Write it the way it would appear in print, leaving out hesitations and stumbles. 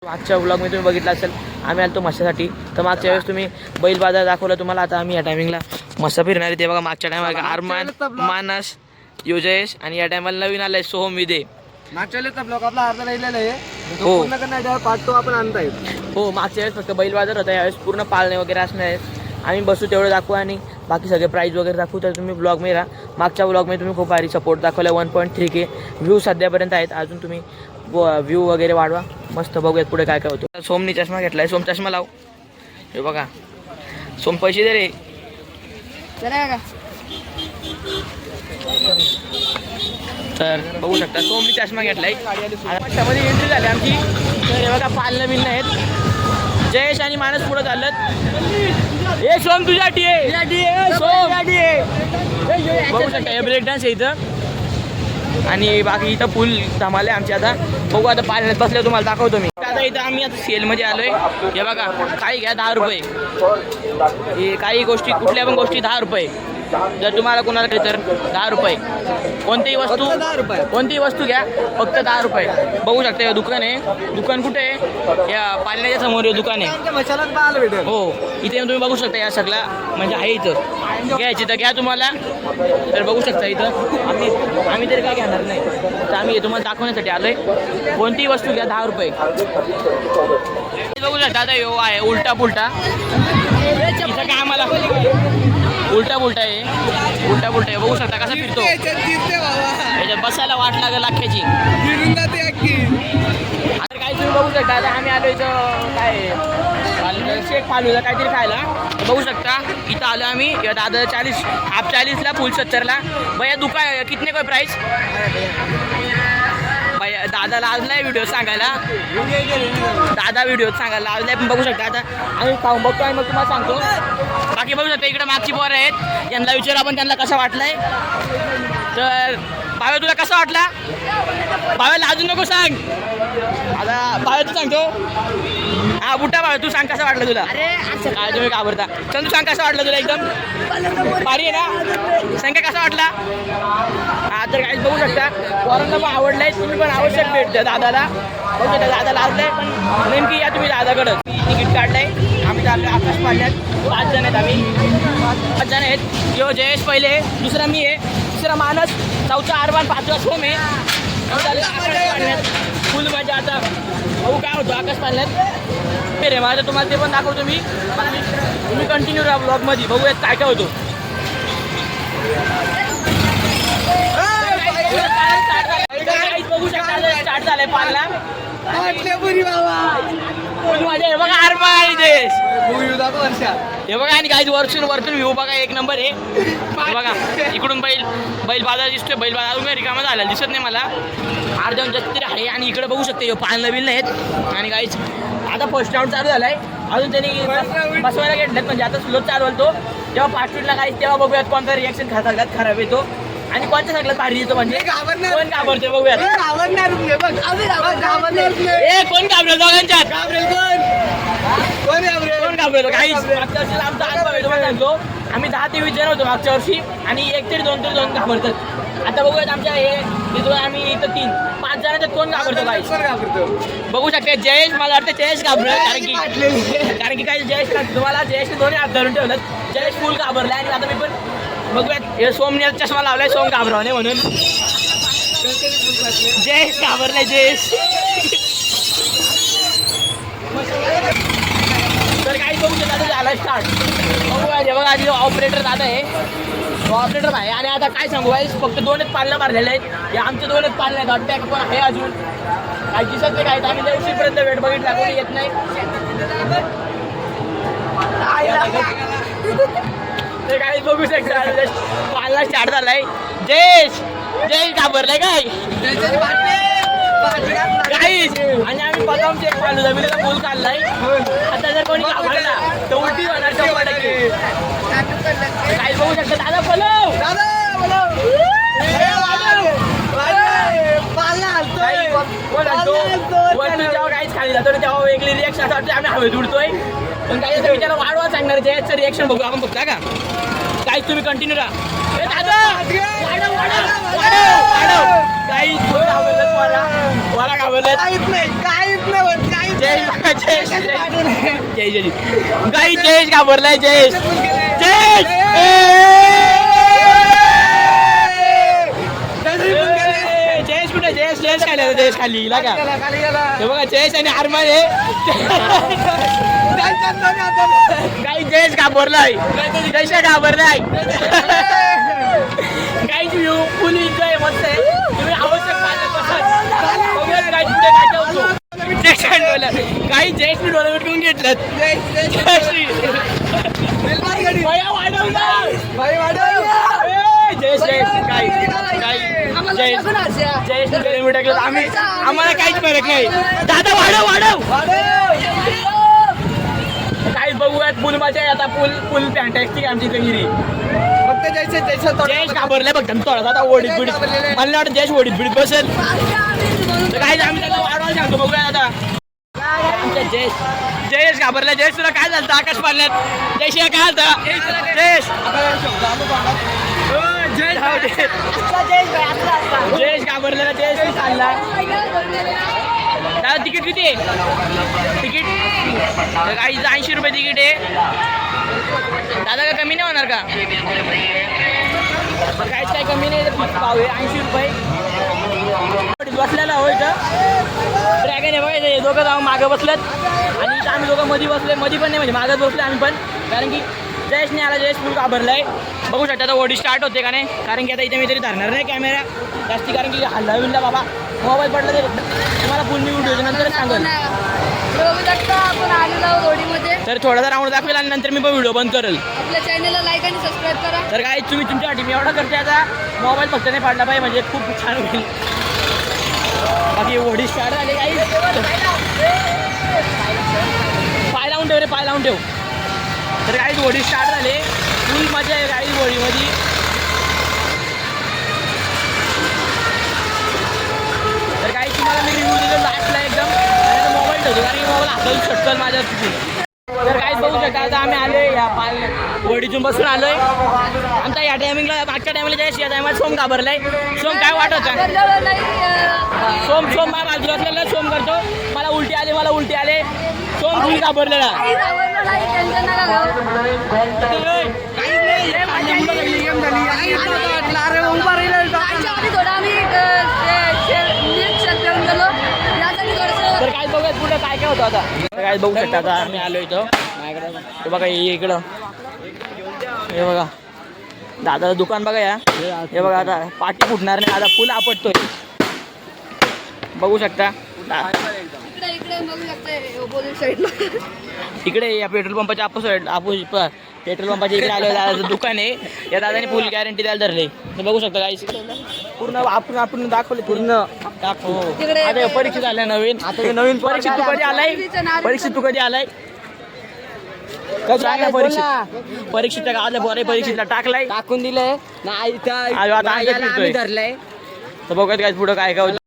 मागच्या व्लॉगमध्ये तुम्ही बघितलं असेल आम्ही आलो मशासाठी. तर मागच्या वेळेस तुम्ही बैल बाजार दाखवला तुम्हाला. आता आम्ही या टायमिंगला मसा फिरणार आहे. ते बघा मागच्या टायमाला आरमान, मानस, योजेश आणि या टायमाला नवीन आलाय सोहम विदे. मागच्या वेळेचा ब्लॉग आपला अर्धा राहिलेला आहे. हो. पूर्ण करण्याच्या पार्ट 2 आपण आणताय. हो, मागच्या वेळेस फक्त बैल बाजार होता, यावेळेस पूर्ण पाळणे वगैरे असणार आहेत. आम्ही बसू तेवढं दाखवू आणि बाकी सगळे प्राईज वगैरे दाखवू. तर तुम्ही ब्लॉगमध्ये राहा. मागच्या ब्लॉगमध्ये तुम्ही खूप भारी सपोर्ट दाखवला. 1.3K व्ह्यू सध्यापर्यंत आहेत. अजून तुम्ही व्ह्यू वगैरे वाढवा. मस्त बघूयात पुढे काय काय होतं. सोमनी चष्मा घेतला आहे. सोम चष्मा लाव. हे बघा सोम पैसे दे रे. तर बघू शकता सोमनी चष्मा घेतलाय. त्यामध्ये एंट्री झाली आमची. तर हे बघा पालनं बिलनं आहेत. जयेश आणि मानस पुढे चालत. ए सोम तुझ्यासाठी आहे. सोम बघू शकता हे ब्रेक डान्स आहे इथं. आणि बाकी इथं फुल धमाल आहे आमची. आता बघू आता पालण्यात बसल्या तुम्हाला दाखवतो मी. आता इथं आम्ही आता सेलमध्ये आलोय. हे बघा काही घ्या 10 रुपये. हे काही गोष्टी कुठल्या पण गोष्टी 10 रुपये. जर तुम्हाला कोणाला काही तर 10 रुपये. कोणतीही वस्तू घ्या फक्त 10 रुपये. बघू शकता हे दुकान आहे. दुकान कुठे आहे? या पालण्याच्या समोर हे दुकान आहे. हो इथे तुम्ही बघू शकता. या सगळा म्हणजे आहे इथं घ्यायची तर घ्या तुम्हाला. तर बघू शकता इथं आम्ही तरी काय घेणार नाही. तर आम्ही तुम्हाला दाखवण्यासाठी आलोय. कोणतीही वस्तू घ्या 10 रुपये. बघू शकता आता यो आहे उलटा पुलटा. इथं काय आम्हाला उलटा पुलटा आहे. बघू शकता कसा फिरतो. याच्यात बसायला वाट लागेल अख्ख्याची. आता काही तुम्ही बघू शकता. आता आम्ही आलो इथं काय शेक फालूदा काहीतरी खायला. बघू शकता इथं आलो आम्ही. दादा 40 हाफ 40ला फुल 70ला. भैया दुकान कितने कोई प्राइस. भैया दादाला आजलाय व्हिडिओ सांगायला. दादा व्हिडिओ सांगायला आजलाय. पण बघू शकता आता आम्ही खाऊन बघतो आणि मग तुम्हाला सांगतो. बाकी बघू शकता इकडे मागची पोरं आहेत. यांना विचारू आपण त्यांना कसा वाटलाय. तर भाव्या तुला कसा वाटला. भाव्याला अजून नको सांग. आता भाव्या तू सांगतो. हा बुट्टा भाव्या तू सांग कसा वाटलं तुला. काय तुम्ही घाबरता. चल तू सांग कसा वाटलं तुला. एकदम भारी आहे ना. सांग कसा वाटला. हा तर काहीच बघू शकता पोरांना पण आवडलंय. तुम्ही पण आवश्यक भेट द्या दादाला. बघू शकता दादाला आवडलंय. पण नेमकी या तुम्ही दादाकडं तिकीट काढलंय. आम्ही आपल्या आकाश पाळण्यात 5 जण आहेत. आम्ही 5 जण आहेत. यो जयेश पहिले, दुसरा मी आहे, तिसरा मानस, चौथा आरमान, 5वा सोम आहे. फुल मजा. आता बघू काय होतं आकाश पाळण्यात. रे माझं तुम्हाला ते पण दाखवतो मी. तुम्ही कंटिन्यू राहा ब्लॉगमध्ये. बघूयात काय काय होतं. बघू शकता स्टार्ट झालंय पाळला. हे बघा आरमान देश. हे बघा आणि काही वरतून व्ह्यू बघा एक नंबर आहे. बघा इकडून बैल बाजार दिसतोय. बैल बाजार अजून रिकामा झाला दिसत नाही मला. अर्ध्याहून जास्त तरी आहे. आणि इकडे बघू शकते पाळणं बिल आहेत. आणि काहीच आता फर्स्ट राऊंड चालू झालाय. अजून त्यांनी बसवायला घेतल्यात. म्हणजे आता स्लो चालू तो जेव्हा फास्ट फूडला काहीच तेव्हा बघूयात कोणता रिॲक्शन सगळ्यात खराब येतो आणि कोणत्या सगळ्यात भारी येतो. म्हणजे कोण घाबरते बघूयात. कोण घाबरेल दोघांच्यात. कोण घाबरेल काहीच. मागच्या वर्षी आमचा अनुभव आहे तुम्हाला सांगतो. आम्ही 10 ते 20 जण होतो मागच्या वर्षी. आणि 1 तरी 2 तरी 2 घाबरतात. आता बघूयात आमच्या हे तिथून आम्ही इथं 3-5 जणांच्यात कोण घाबरतो काही. बघू शकते जयेश. मला वाटतं जयेश घाबरत. कारण की काही जयेश तुम्हाला जयेशने दोन्ही हात धरून ठेवलं. जयेश फुल घाबरलाय. आणि आता मी पण बघूयात. हे सोमने चष्मा लावलाय सोम घाबरवणे म्हणून. जयेश घाबरलाय जयेश. तर काही बघू शकता झाला स्टार्ट. बघूया बघा आधी ऑपरेटर दादा आहे. ऑपरेटर आहे. आणि आता काय सांगू आहे फक्त 2च पाळणं भरलेले आहेत. हे आमचे 2च पाळणे आहेत. अटॅक पण आहे अजून काही दिसत नाही. काय आम्ही 900पर्यंत वेट बघितला कोणी येत नाही. ते काही बघू शकता पाळणा स्टार्ट झालाय. जयेश घाबरलाय काय काहीच. आणि आम्ही बदाम चेक पाळलो जमिनीचा पूल काढलाय. आता जर कोणी घाबरला तर उलटी होणार 100%. काही बघू शकता. दादा बोलव जेव्हा काहीच खाली जातो तेव्हा वेगळी रिॲक्शन असं वाटतं आम्ही हवेत उडतोय. पण काही असं त्याला वाढवा सांगणार त्याचं रिॲक्शन बघू आपण फक्त का. काहीच तुम्ही कंटिन्यू राहा. काहीच मला घाबरलं. काहीच नाही काही जयेश घाबरलाय जयेश जयेश जयेश कुठे जयेश जयेश खाली जयेश खाली गेला का हे बघा जयेश आणि अरमान आहे काही जयेश घाबरलाय जयेश घाबरलाय काही फुल एन्जॉय मस्त आहे तुम्ही आवश्यक काही जयश्री डोळे मिटून घेतलं आम्ही आम्हाला काहीच फरक नाही दादा वाढव वाढव काही बघूयात पूल माझ्या आता पूल फॅन्टॅस्टिक आमची कगिरी फक्त जयेश घाबरलाय बघ थोडासा आता ओढीत बिडीत मला नाही वाटत जयेश ओढीत बिडीत बसेल काय आम्ही त्याला वाढवायला सांगतो बघूया आता आमच्या जयेश घाबरला जयेश तुला काय झालं आकाश पाडल्यात जयेश काय झालं जयेश घाबरलेला जयेश चालला दादा तिकीट किती आहे तिकीट काही 80 रुपये तिकीट आहे दादा का कमी नाही होणार का काहीच काही कमी नाही भाव आहे 80 रुपये बसलेला हो इथं ड्रॅगन आहे बघा हे दोघं जाऊन मागं बसलेत आणि इथं आम्ही दोघं मध्ये बसले मध्ये पण नाही म्हणजे मागं बसले आम्ही पण कारण की जयेश नाही आला जयेश फुल घाबरलाय बघू शकता आता ओढी स्टार्ट होते का नाही कारण की आता इथे मी तरी धरणार नाही कॅमेरा जास्ती कारण की हल्ला विल्ला बाबा मोबाईल पडला तरी तुम्हाला फुल मी व्हिडिओ नंतर सांगेल आपण आलेलो होडीमध्ये तर थोडासा राऊंड दाखवेल आणि नंतर मी पण व्हिडिओ बंद करेल आपल्या चॅनलला लाईक आणि सबस्क्राईब करा तर काय तुम्ही तुमच्यासाठी मी एवढा करते आता मोबाईल फक्त नाही पाडला पाहिजे म्हणजे खूप छान होईल बाकी ओढी स्टार्ट झाली काही पाय लावून ठेव रे पाय लावून ठेव तर काही ओढी स्टार्ट झाले फुल मजा आहे काही ओढीमध्ये तर काही तुम्हाला मी रिव्ह्यू दिलं लास्टला एकदम मोबाईल ठेवतो कारण की मोबाईल हाताला छटकल माझ्या तर काहीच बघू शकता आता आम्ही आलोय या ओढीतून बसून आलोय आमचा या टायमिंगला मागच्या टायमिंगला जायचं या टायमाला सोम घाबरलाय सोम काय वाटत सोम सोम माझ्या बाजूला असलेला सोम करतो मला उलटी आले सोम फुल घाबरलेला तर काय बघूयात पुढे काय काय होतं आता काय बघू शकता आता आम्ही आलो इथं माझ्याकडे हे बघा इकडं हे बघा दादाचं दुकान बघा या हे बघा आता पाठी फुटणार नाही आता फुल आपटतोय बघू शकता इकडे या पेट्रोल पंपाच्या पेट्रोल पंपाच्या इकडे आलो दादाचं दुकान आहे या दादाने फुल गॅरंटी द्यायला धरले बघू शकता काही पूर्ण आपण दाखवले पूर्ण आता परीक्षित आलाय नवीन आता नवीन परीक्षित तू कधी आलाय परीक्षित काय सांगा परीक्षेच्या गावातल्या बरे परीक्षेला टाकलाय टाकून दिलंय धरलाय तर बघत काय पुढं काय काय